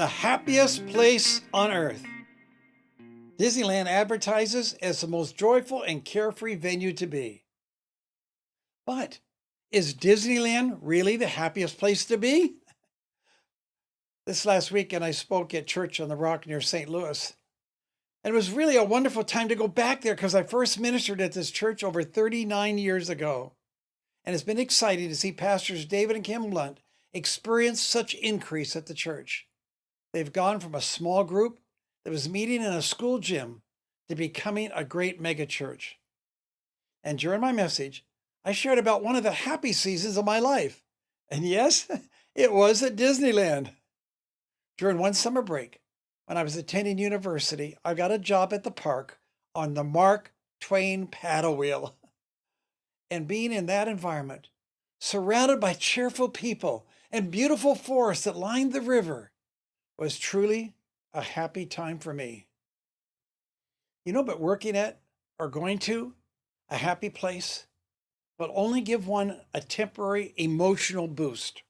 the happiest place on earth. Disneyland advertises as the most joyful and carefree venue to be. But is Disneyland really the happiest place to be? This last weekend, I spoke at Church on the Rock near St. Louis. And it was really a wonderful time to go back there because I first ministered at this church over 39 years ago. And it's been exciting to see Pastors David and Kim Lunt experience such increase at the church. They've gone from a small group that was meeting in a school gym to becoming a great mega church. And during my message, I shared about one of the happy seasons of my life. And yes, it was at Disneyland. During one summer break, when I was attending university, I got a job at the park on the Mark Twain paddle wheel. And being in that environment, surrounded by cheerful people and beautiful forests that lined the river, was truly a happy time for me. But working at or going to a happy place will only give one a temporary emotional boost.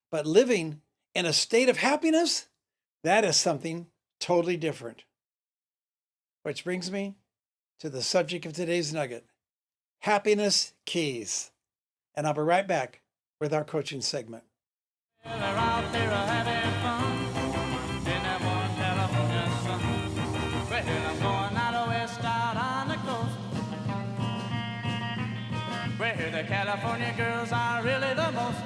But living in a state of happiness, that is something totally different. Which brings me to the subject of today's nugget, happiness keys. And I'll be right back with our coaching segment. Well, they're out there having fun in that warm California sun. Well, I'm going out west out on the coast, where the California girls are really the most.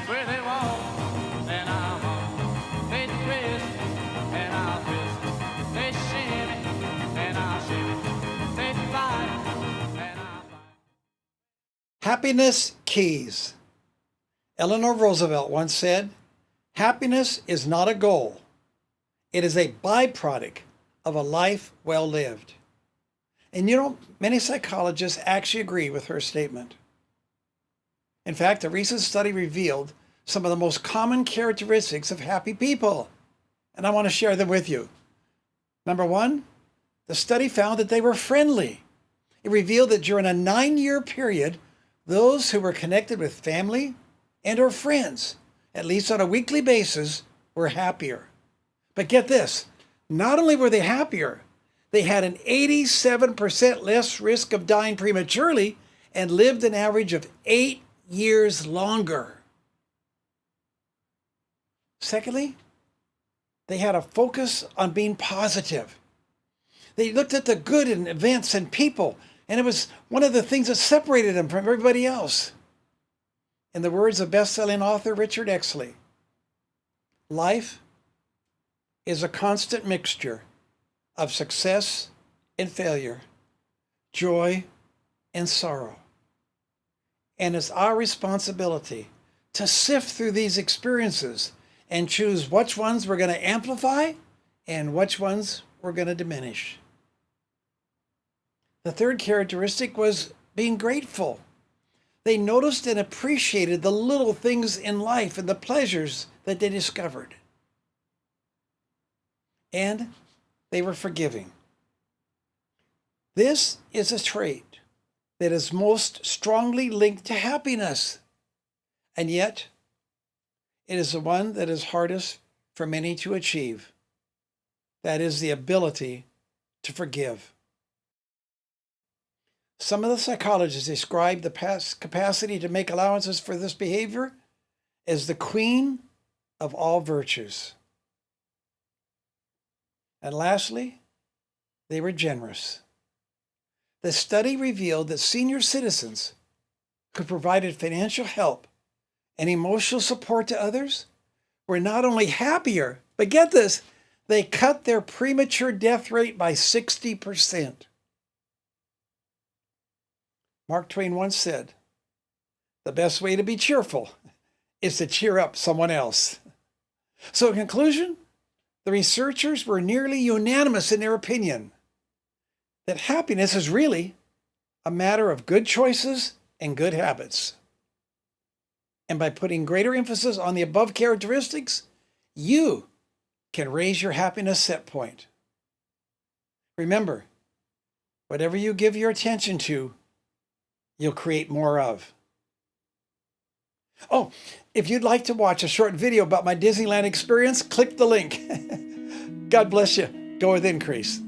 Where they walk and I'll walk, they twist and I'll twist, they shimmy and I'll shimmy, they fly and I'll fly. Happiness keys. Eleanor Roosevelt once said, happiness is not a goal. It is a byproduct of a life well lived. And many psychologists actually agree with her statement. In fact, a recent study revealed some of the most common characteristics of happy people. And I want to share them with you. Number one, the study found that they were friendly. It revealed that during a 9-year period, those who were connected with family and or friends, at least on a weekly basis, were happier. But get this, not only were they happier, they had an 87% less risk of dying prematurely and lived an average of 8 years longer. Secondly, they had a focus on being positive. They looked at the good in events and people, and it was one of the things that separated them from everybody else. In the words of best-selling author Richard Exley, life is a constant mixture of success and failure, joy and sorrow. And it's our responsibility to sift through these experiences and choose which ones we're going to amplify and which ones we're going to diminish. The third characteristic was being grateful. They noticed and appreciated the little things in life and the pleasures that they discovered. And they were forgiving. This is a trait that is most strongly linked to happiness. And yet, it is the one that is hardest for many to achieve. That is the ability to forgive. Some of the psychologists describe the capacity to make allowances for this behavior as the queen of all virtues. And lastly, they were generous. The study revealed that senior citizens who provided financial help and emotional support to others were not only happier, but get this, they cut their premature death rate by 60%. Mark Twain once said, the best way to be cheerful is to cheer up someone else. So in conclusion, the researchers were nearly unanimous in their opinion that happiness is really a matter of good choices and good habits. And by putting greater emphasis on the above characteristics, you can raise your happiness set point. Remember, whatever you give your attention to, you'll create more of. Oh, if you'd like to watch a short video about my Disneyland experience, click the link. God bless you. Go with increase.